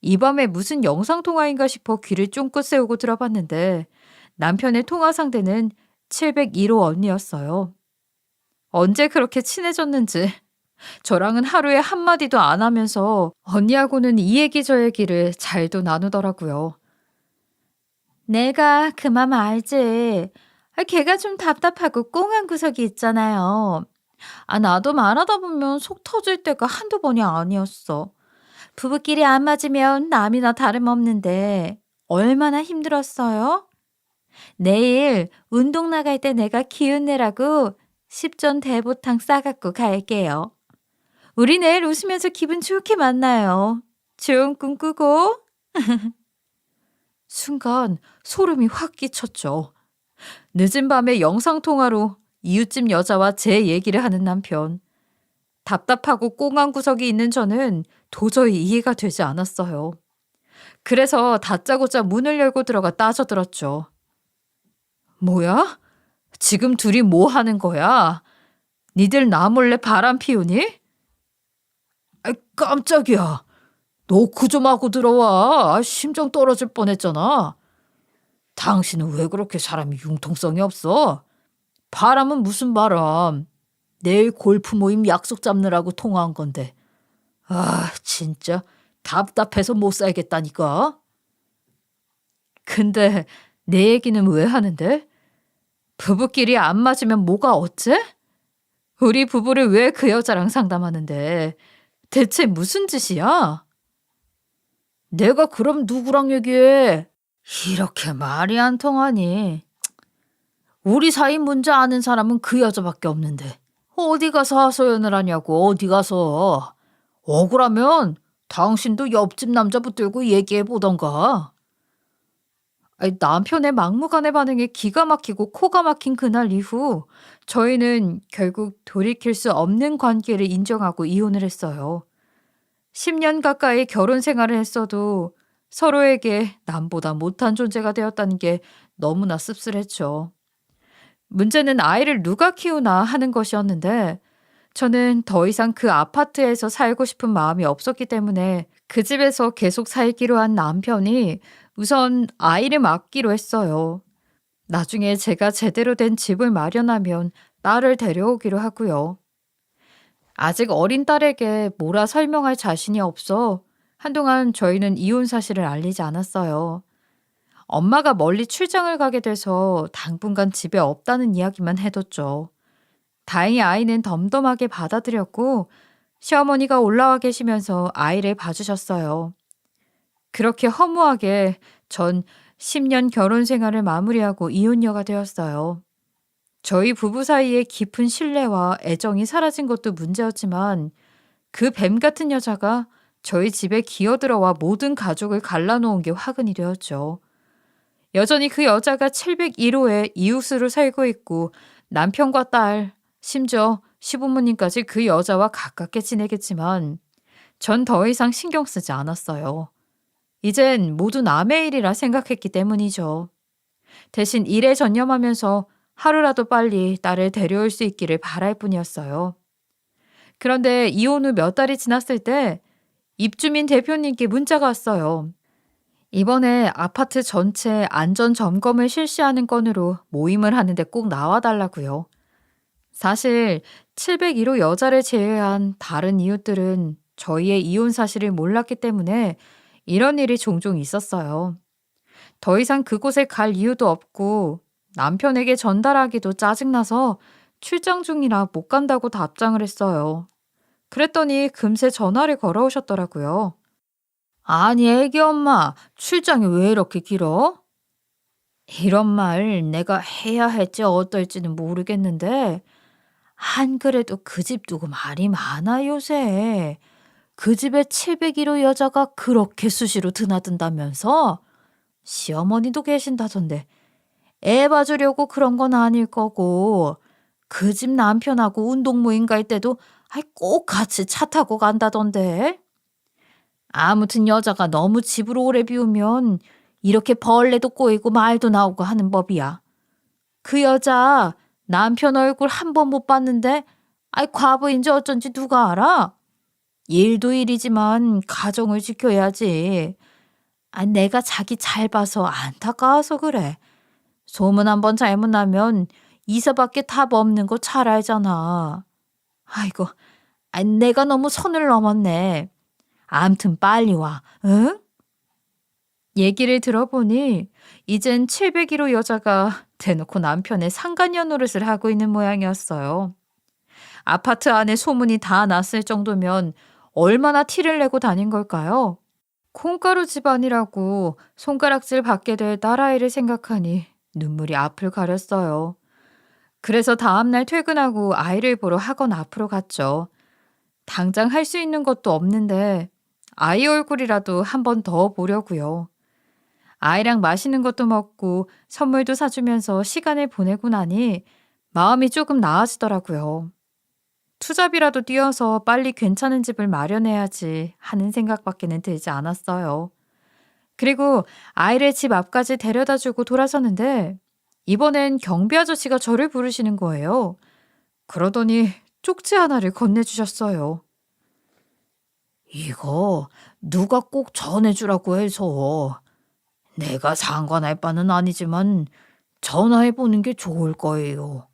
이 밤에 무슨 영상통화인가 싶어 귀를 쫑긋 세우고 들어봤는데 남편의 통화 상대는 701호 언니였어요. 언제 그렇게 친해졌는지 저랑은 하루에 한마디도 안 하면서 언니하고는 이 얘기 저 얘기를 잘도 나누더라고요. 내가 그 맘 알지. 걔가 좀 답답하고 꽁한 구석이 있잖아요. 나도 말하다 보면 속 터질 때가 한두 번이 아니었어. 부부끼리 안 맞으면 남이나 다름없는데 얼마나 힘들었어요? 내일 운동 나갈 때 내가 기운 내라고 십전 대보탕 싸갖고 갈게요. 우리 내일 웃으면서 기분 좋게 만나요. 좋은 꿈 꾸고. 순간 소름이 확 끼쳤죠. 늦은 밤에 영상통화로 이웃집 여자와 제 얘기를 하는 남편. 답답하고 꽁한 구석이 있는 저는 도저히 이해가 되지 않았어요. 그래서 다짜고짜 문을 열고 들어가 따져들었죠. 뭐야? 지금 둘이 뭐 하는 거야? 니들 나 몰래 바람 피우니? 깜짝이야. 너 구 좀 하고 들어와. 심장 떨어질 뻔했잖아. 당신은 왜 그렇게 사람이 융통성이 없어? 바람은 무슨 바람? 내일 골프 모임 약속 잡느라고 통화한 건데. 진짜 답답해서 못 살겠다니까. 근데 내 얘기는 왜 하는데? 부부끼리 안 맞으면 뭐가 어째? 우리 부부를 왜 그 여자랑 상담하는데? 대체 무슨 짓이야? 내가 그럼 누구랑 얘기해? 이렇게 말이 안 통하니. 우리 사이 문제 아는 사람은 그 여자밖에 없는데 어디 가서 하소연을 하냐고. 어디 가서. 억울하면 당신도 옆집 남자 붙들고 얘기해 보던가. 남편의 막무가내 반응에 기가 막히고 코가 막힌 그날 이후 저희는 결국 돌이킬 수 없는 관계를 인정하고 이혼을 했어요. 10년 가까이 결혼 생활을 했어도 서로에게 남보다 못한 존재가 되었다는 게 너무나 씁쓸했죠. 문제는 아이를 누가 키우나 하는 것이었는데 저는 더 이상 그 아파트에서 살고 싶은 마음이 없었기 때문에 그 집에서 계속 살기로 한 남편이 우선 아이를 맡기로 했어요. 나중에 제가 제대로 된 집을 마련하면 딸을 데려오기로 하고요. 아직 어린 딸에게 뭐라 설명할 자신이 없어 한동안 저희는 이혼 사실을 알리지 않았어요. 엄마가 멀리 출장을 가게 돼서 당분간 집에 없다는 이야기만 해뒀죠. 다행히 아이는 덤덤하게 받아들였고 시어머니가 올라와 계시면서 아이를 봐주셨어요. 그렇게 허무하게 전 10년 결혼 생활을 마무리하고 이혼녀가 되었어요. 저희 부부 사이의 깊은 신뢰와 애정이 사라진 것도 문제였지만 그 뱀 같은 여자가 저희 집에 기어들어와 모든 가족을 갈라놓은 게 화근이 되었죠. 여전히 그 여자가 701호에 이웃으로 살고 있고 남편과 딸, 심지어 시부모님까지 그 여자와 가깝게 지내겠지만 전 더 이상 신경 쓰지 않았어요. 이젠 모두 남의 일이라 생각했기 때문이죠. 대신 일에 전념하면서 하루라도 빨리 딸을 데려올 수 있기를 바랄 뿐이었어요. 그런데 이혼 후 몇 달이 지났을 때 입주민 대표님께 문자가 왔어요. 이번에 아파트 전체 안전 점검을 실시하는 건으로 모임을 하는데 꼭 나와달라고요. 사실 701호 여자를 제외한 다른 이웃들은 저희의 이혼 사실을 몰랐기 때문에 이런 일이 종종 있었어요. 더 이상 그곳에 갈 이유도 없고 남편에게 전달하기도 짜증나서 출장 중이라 못 간다고 답장을 했어요. 그랬더니 금세 전화를 걸어오셨더라고요. 아니, 애기 엄마, 출장이 왜 이렇게 길어? 이런 말 내가 해야 할지 어떨지는 모르겠는데, 안 그래도 그 집 두고 말이 많아, 요새. 그 집에 701호 여자가 그렇게 수시로 드나든다면서? 시어머니도 계신다던데. 애 봐주려고 그런 건 아닐 거고, 그 집 남편하고 운동 모임 갈 때도 꼭 같이 차 타고 간다던데. 아무튼 여자가 너무 집으로 오래 비우면 이렇게 벌레도 꼬이고 말도 나오고 하는 법이야. 그 여자 남편 얼굴 한 번 못 봤는데 과부인지 어쩐지 누가 알아? 일도 일이지만 가정을 지켜야지. 내가 자기 잘 봐서 안타까워서 그래. 소문 한번 잘못 나면 이사밖에 답 없는 거 잘 알잖아. 아이고, 내가 너무 선을 넘었네. 암튼 빨리 와, 응? 얘기를 들어보니 이젠 701호 여자가 대놓고 남편의 상간녀 노릇을 하고 있는 모양이었어요. 아파트 안에 소문이 다 났을 정도면 얼마나 티를 내고 다닌 걸까요? 콩가루 집안이라고 손가락질 받게 될 딸아이를 생각하니 눈물이 앞을 가렸어요. 그래서 다음날 퇴근하고 아이를 보러 학원 앞으로 갔죠. 당장 할 수 있는 것도 없는데 아이 얼굴이라도 한 번 더 보려고요. 아이랑 맛있는 것도 먹고 선물도 사주면서 시간을 보내고 나니 마음이 조금 나아지더라고요. 투잡이라도 뛰어서 빨리 괜찮은 집을 마련해야지 하는 생각밖에는 들지 않았어요. 그리고 아이를 집 앞까지 데려다 주고 돌아섰는데 이번엔 경비 아저씨가 저를 부르시는 거예요. 그러더니 쪽지 하나를 건네주셨어요. 이거 누가 꼭 전해주라고 해서 내가 상관할 바는 아니지만 전화해보는 게 좋을 거예요.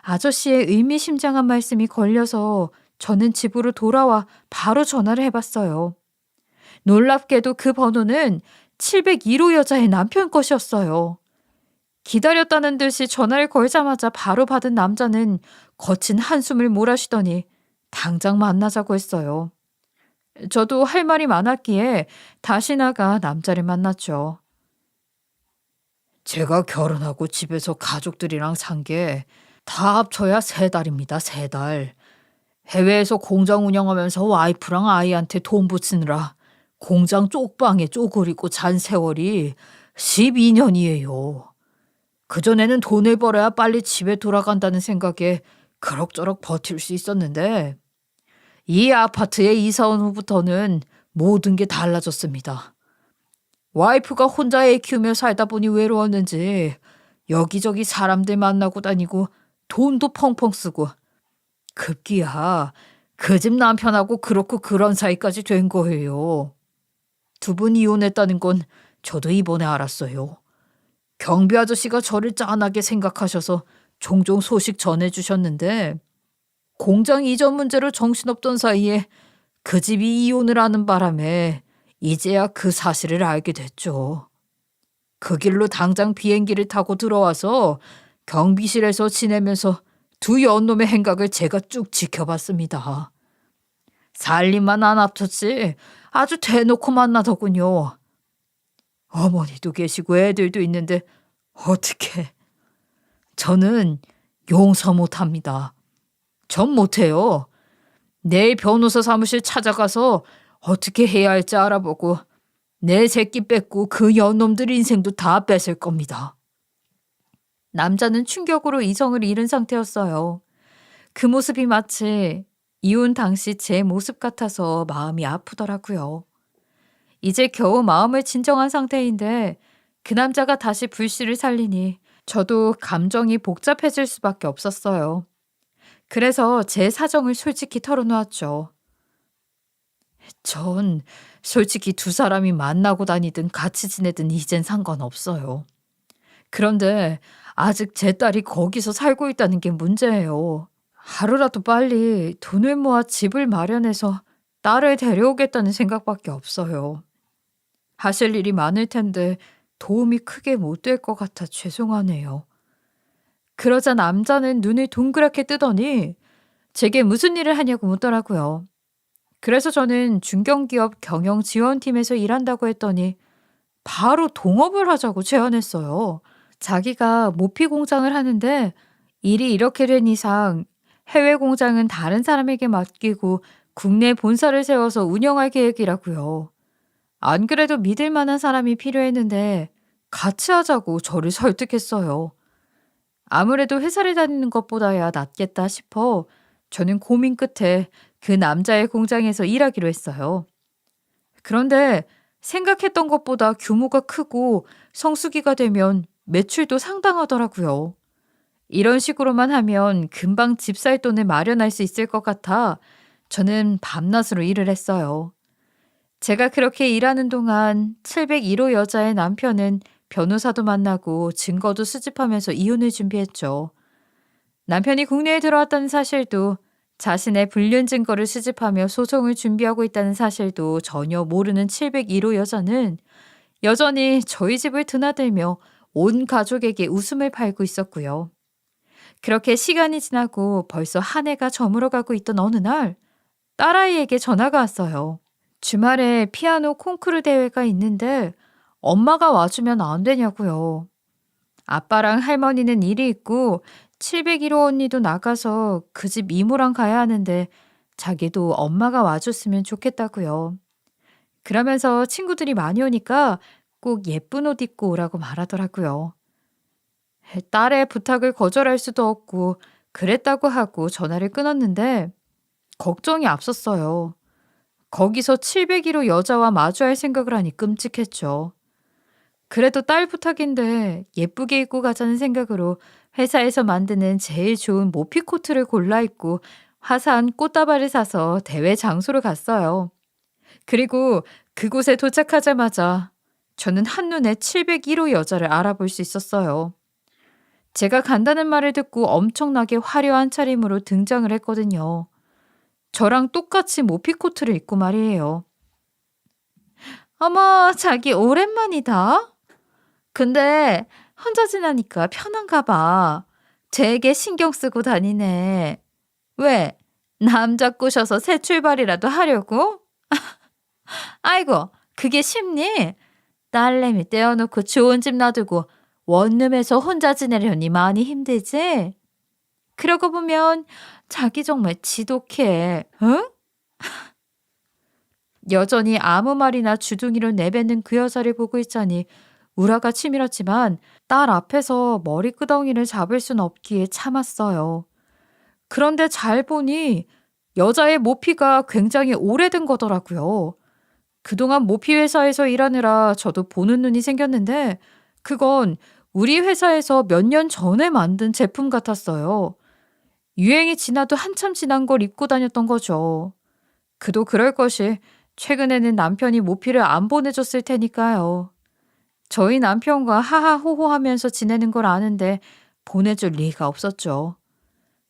아저씨의 의미심장한 말씀이 걸려서 저는 집으로 돌아와 바로 전화를 해봤어요. 놀랍게도 그 번호는 701호 여자의 남편 것이었어요. 기다렸다는 듯이 전화를 걸자마자 바로 받은 남자는 거친 한숨을 몰아쉬더니 당장 만나자고 했어요. 저도 할 말이 많았기에 다시 나가 남자를 만났죠. 제가 결혼하고 집에서 가족들이랑 산 게 다 합쳐야 3달입니다. 3달. 해외에서 공장 운영하면서 와이프랑 아이한테 돈 붙이느라 공장 쪽방에 쪼그리고 잔 세월이 12년이에요. 그전에는 돈을 벌어야 빨리 집에 돌아간다는 생각에 그럭저럭 버틸 수 있었는데 이 아파트에 이사 온 후부터는 모든 게 달라졌습니다. 와이프가 혼자 애 키우며 살다 보니 외로웠는지 여기저기 사람들 만나고 다니고 돈도 펑펑 쓰고 급기야 그 집 남편하고 그렇고 그런 사이까지 된 거예요. 2분 이혼했다는 건 저도 이번에 알았어요. 경비 아저씨가 저를 짠하게 생각하셔서 종종 소식 전해주셨는데 공장 이전 문제로 정신없던 사이에 그 집이 이혼을 하는 바람에 이제야 그 사실을 알게 됐죠. 그 길로 당장 비행기를 타고 들어와서 경비실에서 지내면서 2 연놈의 행각을 제가 쭉 지켜봤습니다. 살림만 안 합쳤지 아주 대놓고 만나더군요. 어머니도 계시고 애들도 있는데 어떻게. 저는 용서 못합니다. 전 못해요. 내일 변호사 사무실 찾아가서 어떻게 해야 할지 알아보고 내 새끼 뺏고 그 연놈들 인생도 다 뺏을 겁니다. 남자는 충격으로 이성을 잃은 상태였어요. 그 모습이 마치 이혼 당시 제 모습 같아서 마음이 아프더라고요. 이제 겨우 마음을 진정한 상태인데 그 남자가 다시 불씨를 살리니 저도 감정이 복잡해질 수밖에 없었어요. 그래서 제 사정을 솔직히 털어놓았죠. 전 솔직히 2 사람이 만나고 다니든 같이 지내든 이젠 상관없어요. 그런데 아직 제 딸이 거기서 살고 있다는 게 문제예요. 하루라도 빨리 돈을 모아 집을 마련해서 딸을 데려오겠다는 생각밖에 없어요. 하실 일이 많을 텐데 도움이 크게 못 될 것 같아 죄송하네요. 그러자 남자는 눈을 동그랗게 뜨더니 제게 무슨 일을 하냐고 묻더라고요. 그래서 저는 중견기업 경영지원팀에서 일한다고 했더니 바로 동업을 하자고 제안했어요. 자기가 모피 공장을 하는데 일이 이렇게 된 이상 해외 공장은 다른 사람에게 맡기고 국내 본사를 세워서 운영할 계획이라고요. 안 그래도 믿을 만한 사람이 필요했는데 같이 하자고 저를 설득했어요. 아무래도 회사를 다니는 것보다야 낫겠다 싶어 저는 고민 끝에 그 남자의 공장에서 일하기로 했어요. 그런데 생각했던 것보다 규모가 크고 성수기가 되면 매출도 상당하더라고요. 이런 식으로만 하면 금방 집 살 돈을 마련할 수 있을 것 같아 저는 밤낮으로 일을 했어요. 제가 그렇게 일하는 동안 701호 여자의 남편은 변호사도 만나고 증거도 수집하면서 이혼을 준비했죠. 남편이 국내에 들어왔다는 사실도 자신의 불륜 증거를 수집하며 소송을 준비하고 있다는 사실도 전혀 모르는 701호 여자는 여전히 저희 집을 드나들며 온 가족에게 웃음을 팔고 있었고요. 그렇게 시간이 지나고 벌써 한 해가 저물어가고 있던 어느 날 딸아이에게 전화가 왔어요. 주말에 피아노 콩쿠르 대회가 있는데 엄마가 와주면 안 되냐고요. 아빠랑 할머니는 일이 있고 701호 언니도 나가서 그 집 이모랑 가야 하는데 자기도 엄마가 와줬으면 좋겠다고요. 그러면서 친구들이 많이 오니까 꼭 예쁜 옷 입고 오라고 말하더라고요. 딸의 부탁을 거절할 수도 없고 그랬다고 하고 전화를 끊었는데 걱정이 앞섰어요. 거기서 701호 여자와 마주할 생각을 하니 끔찍했죠. 그래도 딸 부탁인데 예쁘게 입고 가자는 생각으로 회사에서 만드는 제일 좋은 모피 코트를 골라 입고 화사한 꽃다발을 사서 대회 장소로 갔어요. 그리고 그곳에 도착하자마자 저는 한눈에 701호 여자를 알아볼 수 있었어요. 제가 간다는 말을 듣고 엄청나게 화려한 차림으로 등장을 했거든요. 저랑 똑같이 모피 코트를 입고 말이에요. 어머, 자기 오랜만이다. 근데 혼자 지나니까 편한가 봐. 되게 신경 쓰고 다니네. 왜? 남자 꼬셔서 새 출발이라도 하려고? 아이고, 그게 쉽니? 딸내미 떼어놓고 좋은 집 놔두고 원룸에서 혼자 지내려니 많이 힘들지? 그러고 보면 자기 정말 지독해. 응? 여전히 아무 말이나 주둥이로 내뱉는 그 여자를 보고 있자니 우라가 치밀었지만 딸 앞에서 머리끄덩이를 잡을 순 없기에 참았어요. 그런데 잘 보니 여자의 모피가 굉장히 오래된 거더라고요. 그동안 모피 회사에서 일하느라 저도 보는 눈이 생겼는데 그건 우리 회사에서 몇 년 전에 만든 제품 같았어요. 유행이 지나도 한참 지난 걸 입고 다녔던 거죠. 그도 그럴 것이 최근에는 남편이 모피를 안 보내줬을 테니까요. 저희 남편과 하하호호하면서 지내는 걸 아는데 보내줄 리가 없었죠.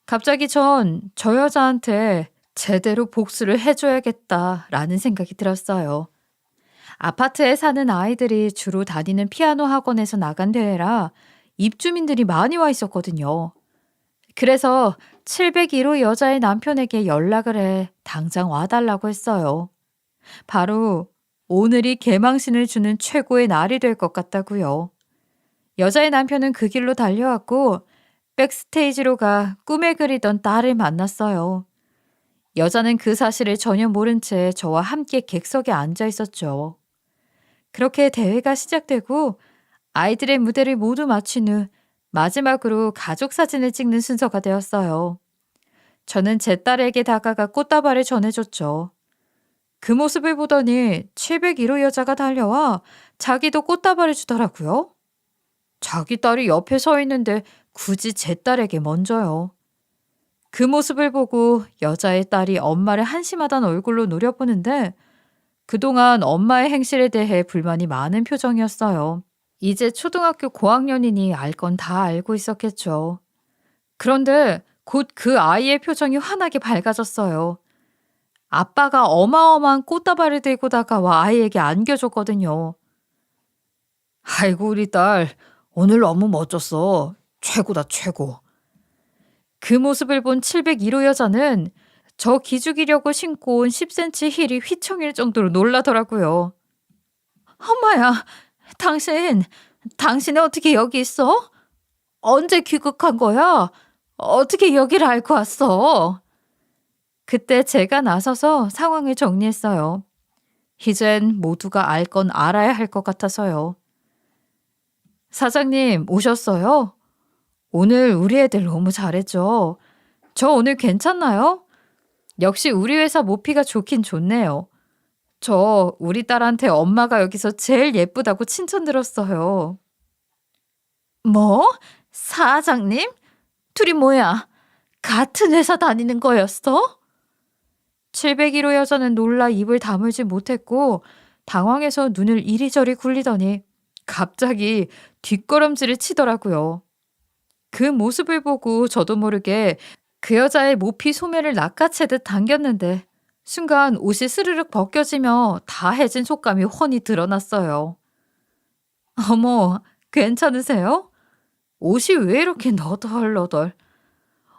갑자기 전 저 여자한테 제대로 복수를 해줘야겠다라는 생각이 들었어요. 아파트에 사는 아이들이 주로 다니는 피아노 학원에서 나간 대회라 입주민들이 많이 와 있었거든요. 그래서 701호 여자의 남편에게 연락을 해 당장 와달라고 했어요. 바로 오늘이 개망신을 주는 최고의 날이 될 것 같다고요. 여자의 남편은 그 길로 달려왔고 백스테이지로 가 꿈에 그리던 딸을 만났어요. 여자는 그 사실을 전혀 모른 채 저와 함께 객석에 앉아 있었죠. 그렇게 대회가 시작되고 아이들의 무대를 모두 마친 후 마지막으로 가족 사진을 찍는 순서가 되었어요. 저는 제 딸에게 다가가 꽃다발을 전해줬죠. 그 모습을 보더니 701호 여자가 달려와 자기도 꽃다발을 주더라고요. 자기 딸이 옆에 서 있는데 굳이 제 딸에게 먼저요. 그 모습을 보고 여자의 딸이 엄마를 한심하단 얼굴로 노려보는데 그동안 엄마의 행실에 대해 불만이 많은 표정이었어요. 이제 초등학교 고학년이니 알 건 다 알고 있었겠죠. 그런데 곧 그 아이의 표정이 환하게 밝아졌어요. 아빠가 어마어마한 꽃다발을 들고 다가와 아이에게 안겨줬거든요. 아이고 우리 딸 오늘 너무 멋졌어. 최고다 최고. 그 모습을 본 701호 여자는 저 기죽이려고 신고 온 10cm 힐이 휘청일 정도로 놀라더라고요. 엄마야, 당신이 어떻게 여기 있어? 언제 귀국한 거야? 어떻게 여기를 알고 왔어? 그때 제가 나서서 상황을 정리했어요. 이젠 모두가 알 건 알아야 할 것 같아서요. 사장님 오셨어요? 오늘 우리 애들 너무 잘했죠? 저 오늘 괜찮나요? 역시 우리 회사 모피가 좋긴 좋네요. 저 우리 딸한테 엄마가 여기서 제일 예쁘다고 칭찬 들었어요. 뭐? 사장님? 둘이 뭐야? 같은 회사 다니는 거였어? 701호 여자는 놀라 입을 다물지 못했고 당황해서 눈을 이리저리 굴리더니 갑자기 뒷걸음질을 치더라고요. 그 모습을 보고 저도 모르게 그 여자의 모피 소매를 낚아채듯 당겼는데 순간 옷이 스르륵 벗겨지며 다 해진 속감이 훤히 드러났어요. 어머, 괜찮으세요? 옷이 왜 이렇게 너덜너덜?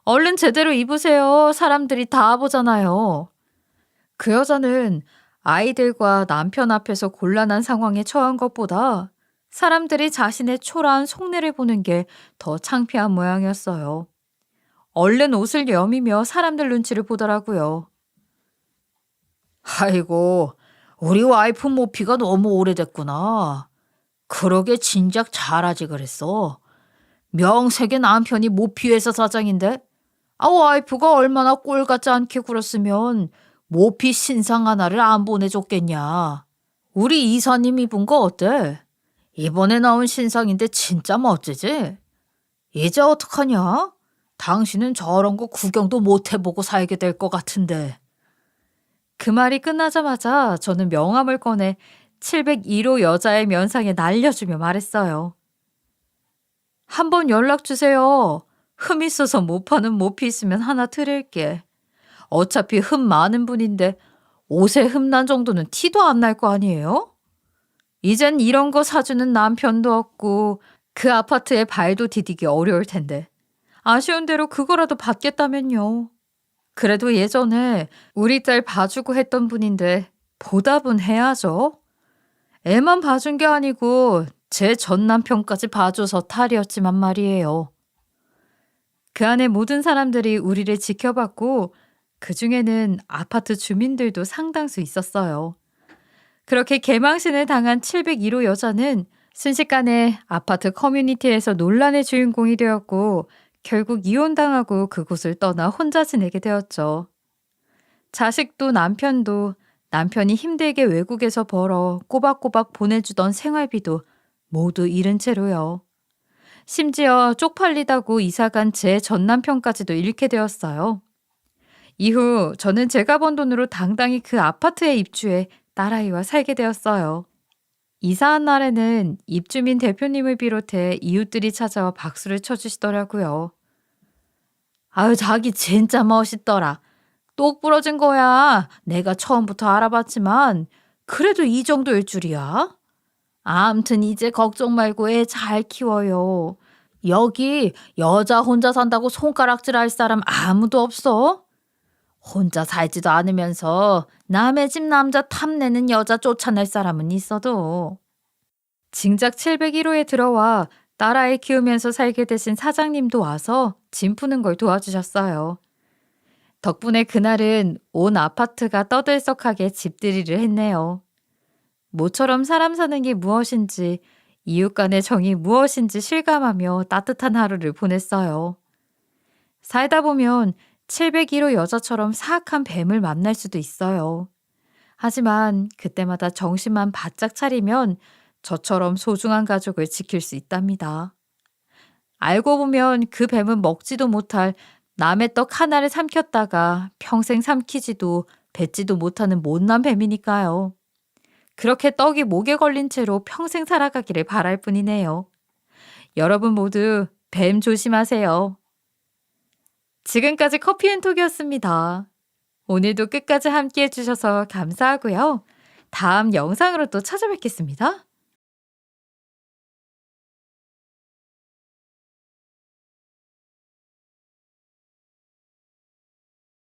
얼른 제대로 입으세요. 사람들이 다 보잖아요. 그 여자는 아이들과 남편 앞에서 곤란한 상황에 처한 것보다 사람들이 자신의 초라한 속내를 보는 게 더 창피한 모양이었어요. 얼른 옷을 여미며 사람들 눈치를 보더라고요. 아이고, 우리 와이프 모피가 너무 오래됐구나. 그러게 진작 잘하지 그랬어. 명색의 남편이 모피회사 사장인데 와이프가 얼마나 꼴 같지 않게 굴었으면 모피 신상 하나를 안 보내줬겠냐. 우리 이사님 입은 거 어때? 이번에 나온 신상인데 진짜 멋지지? 이제 어떡하냐? 당신은 저런 거 구경도 못 해보고 살게 될 것 같은데. 그 말이 끝나자마자 저는 명함을 꺼내 701호 여자의 면상에 날려주며 말했어요. 한번 연락 주세요. 흠 있어서 못 파는 모피 있으면 하나 드릴게. 어차피 흠 많은 분인데 옷에 흠난 정도는 티도 안 날 거 아니에요? 이젠 이런 거 사주는 남편도 없고 그 아파트에 발도 디디기 어려울 텐데 아쉬운 대로 그거라도 받겠다면요. 그래도 예전에 우리 딸 봐주고 했던 분인데 보답은 해야죠. 애만 봐준 게 아니고 제 전 남편까지 봐줘서 탈이었지만 말이에요. 그 안에 모든 사람들이 우리를 지켜봤고 그중에는 아파트 주민들도 상당수 있었어요. 그렇게 개망신을 당한 701호 여자는 순식간에 아파트 커뮤니티에서 논란의 주인공이 되었고 결국 이혼당하고 그곳을 떠나 혼자 지내게 되었죠. 자식도 남편도 남편이 힘들게 외국에서 벌어 꼬박꼬박 보내주던 생활비도 모두 잃은 채로요. 심지어 쪽팔리다고 이사간 제 전남편까지도 잃게 되었어요. 이후 저는 제가 번 돈으로 당당히 그 아파트에 입주해 딸아이와 살게 되었어요. 이사한 날에는 입주민 대표님을 비롯해 이웃들이 찾아와 박수를 쳐주시더라고요. 아유, 자기 진짜 멋있더라. 똑 부러진 거야. 내가 처음부터 알아봤지만 그래도 이 정도일 줄이야. 암튼 이제 걱정 말고 애 잘 키워요. 여기 여자 혼자 산다고 손가락질 할 사람 아무도 없어. 혼자 살지도 않으면서 남의 집 남자 탐내는 여자 쫓아낼 사람은 있어도. 진작 701호에 들어와 딸아이 키우면서 살게 되신 사장님도 와서 짐 푸는 걸 도와주셨어요. 덕분에 그날은 온 아파트가 떠들썩하게 집들이를 했네요. 모처럼 사람 사는 게 무엇인지, 이웃 간의 정이 무엇인지 실감하며 따뜻한 하루를 보냈어요. 살다 보면 701호 여자처럼 사악한 뱀을 만날 수도 있어요. 하지만 그때마다 정신만 바짝 차리면 저처럼 소중한 가족을 지킬 수 있답니다. 알고 보면 그 뱀은 먹지도 못할 남의 떡 하나를 삼켰다가 평생 삼키지도 뱉지도 못하는 못난 뱀이니까요. 그렇게 떡이 목에 걸린 채로 평생 살아가기를 바랄 뿐이네요. 여러분 모두 뱀 조심하세요. 지금까지 커피앤톡이었습니다. 오늘도 끝까지 함께 해주셔서 감사하고요. 다음 영상으로 또 찾아뵙겠습니다.